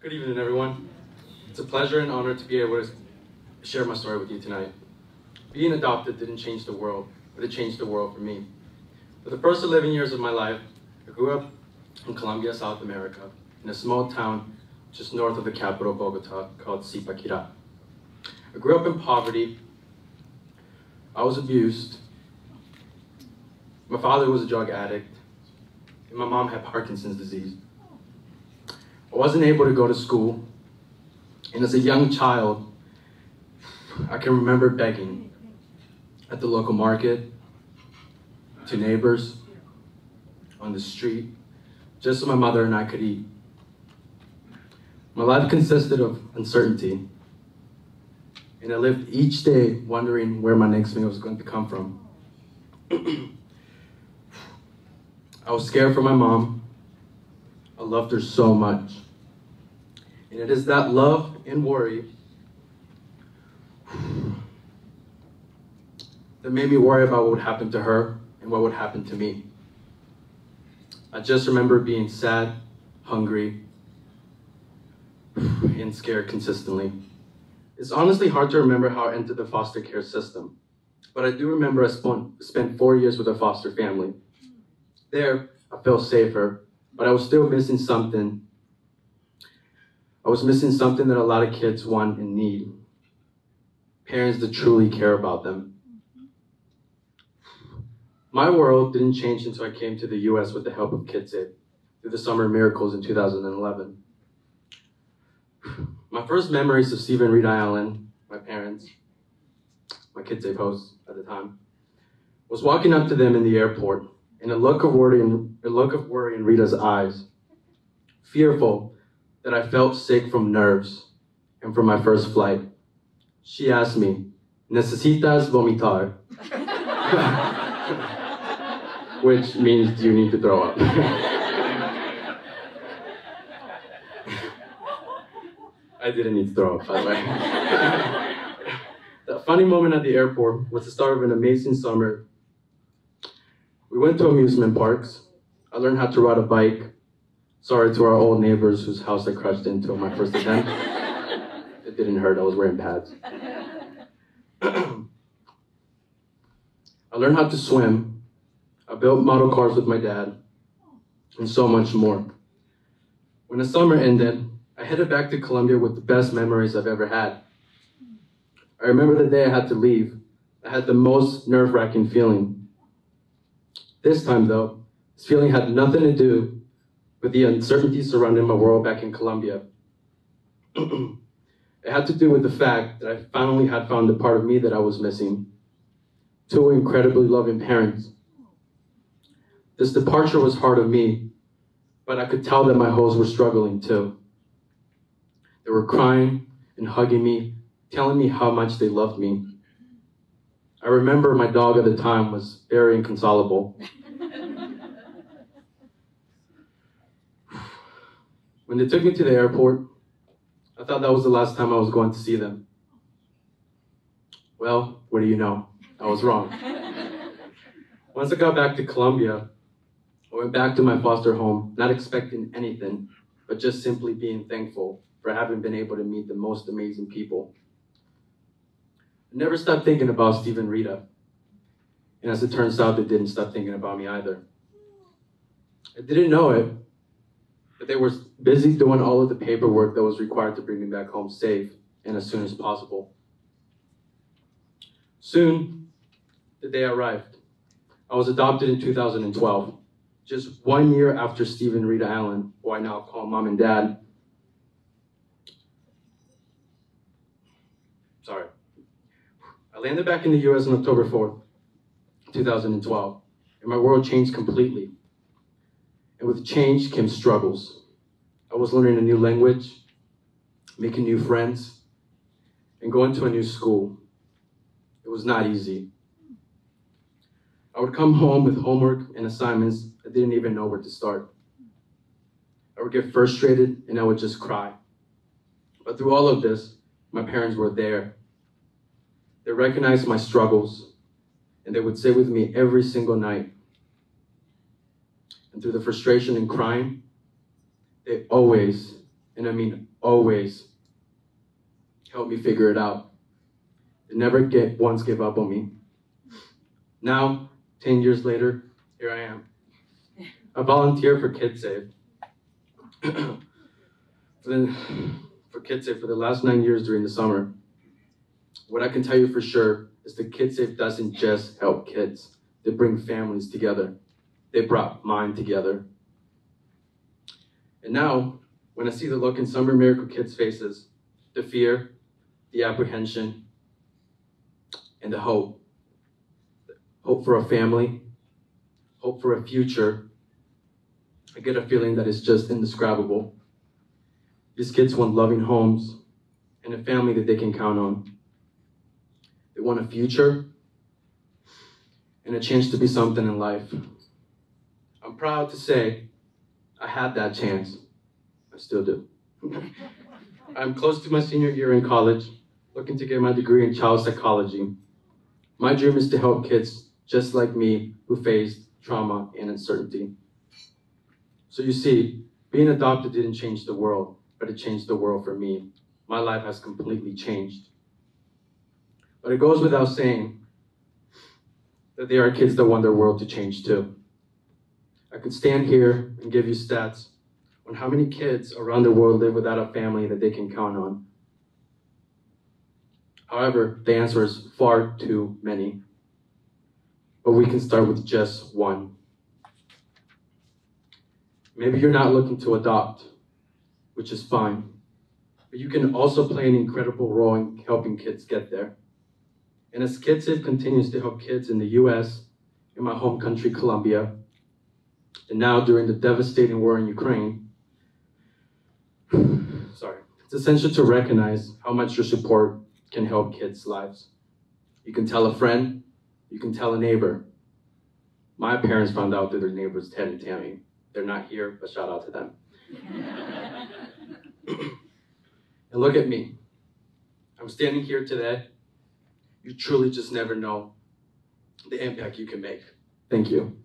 Good evening, everyone. It's a pleasure and honor to be able to share my story with you tonight. Being adopted didn't change the world, but it changed the world for me. For the first 11 years of my life, I grew up in Colombia, South America, in a small town just north of the capital, Bogota, called Zipaquirá. I grew up in poverty. I was abused. My father was a drug addict, and my mom had Parkinson's disease. I wasn't able to go to school, and as a young child, I can remember begging at the local market, to neighbors, on the street, just so my mother and I could eat. My life consisted of uncertainty, and I lived each day wondering where my next meal was going to come from. I was scared for my mom. I loved her so much. And it is that love and worry that made me worry about what would happen to her and what would happen to me. I just remember being sad, hungry, and scared consistently. It's honestly hard to remember how I entered the foster care system, but I do remember I spent 4 years with a foster family. There, I felt safer, but I was still missing something. I was missing something that a lot of kids want and need. Parents that truly care about them. My world didn't change until I came to the US with the help of Kidsave through the Summer Miracles in 2011. My first memories of Steve and Rita Allen, my parents, my Kidsave hosts at the time, was walking up to them in the airport and a look of worry in Rita's eyes, fearful that I felt sick from nerves and from my first flight. She asked me, "Necesitas vomitar?" Which means, do you need to throw up? I didn't need to throw up, by the way. That funny moment at the airport was the start of an amazing summer. We went to amusement parks. I learned how to ride a bike. Sorry to our old neighbors whose house I crashed into on my first attempt. It didn't hurt, I was wearing pads. I learned how to swim. I built model cars with my dad, and so much more. When the summer ended, I headed back to Colombia with the best memories I've ever had. I remember the day I had to leave. I had the most nerve-wracking feeling. This time though, this feeling had nothing to do with the uncertainty surrounding my world back in Colombia. It had to do with the fact that I finally had found the part of me that I was missing. Two incredibly loving parents. This departure was hard on me, but I could tell that my hosts were struggling too. They were crying and hugging me, telling me how much they loved me. I remember my dog at the time was very inconsolable. When they took me to the airport, I thought that was the last time I was going to see them. Well, what do you know? I was wrong. Once I got back to Colombia, I went back to my foster home, not expecting anything, but just simply being thankful for having been able to meet the most amazing people. I never stopped thinking about Steve and Rita, and as it turns out, they didn't stop thinking about me either. I didn't know it, but they were busy doing all of the paperwork that was required to bring me back home safe and as soon as possible. Soon, the day arrived. I was adopted in 2012, just 1 year after Steve and Rita Allen, who I now call Mom and Dad. Sorry. I landed back in the US on October 4th, 2012, and my world changed completely. And with change came struggles. I was learning a new language, making new friends, and going to a new school. It was not easy. I would come home with homework and assignments. I didn't even know where to start. I would get frustrated and I would just cry. But through all of this, my parents were there. They recognized my struggles, and they would sit with me every single night. And through the frustration and crying, they always and I mean always, helped me figure it out. They never once gave up on me. Now, 10 years later, here I am. I volunteer for Kidsave. for Kidsave for the last 9 years during the summer. What I can tell you for sure is that Kidsave doesn't just help kids. They bring families together. They brought mine together. And now, when I see the look in Summer Miracle kids' faces, the fear, the apprehension, and the hope for a family, hope for a future, I get a feeling that is just indescribable. These kids want loving homes and a family that they can count on. They want a future and a chance to be something in life. I'm proud to say I had that chance. I still do. I'm close to my senior year in college, looking to get my degree in child psychology. My dream is to help kids just like me who faced trauma and uncertainty. So you see, being adopted didn't change the world, but it changed the world for me. My life has completely changed. But it goes without saying that there are kids that want their world to change too. I could stand here and give you stats on how many kids around the world live without a family that they can count on. However, the answer is far too many. But we can start with just one. Maybe you're not looking to adopt, which is fine. But you can also play an incredible role in helping kids get there. And as Kidsave continues to help kids in the US, in my home country, Colombia, and now during the devastating war in Ukraine, it's essential to recognize how much your support can help kids' lives. You can tell a friend, you can tell a neighbor. My parents found out through their neighbors, Ted and Tammy. They're not here, but shout out to them. And look at me. I'm standing here today. You truly just never know the impact you can make. Thank you.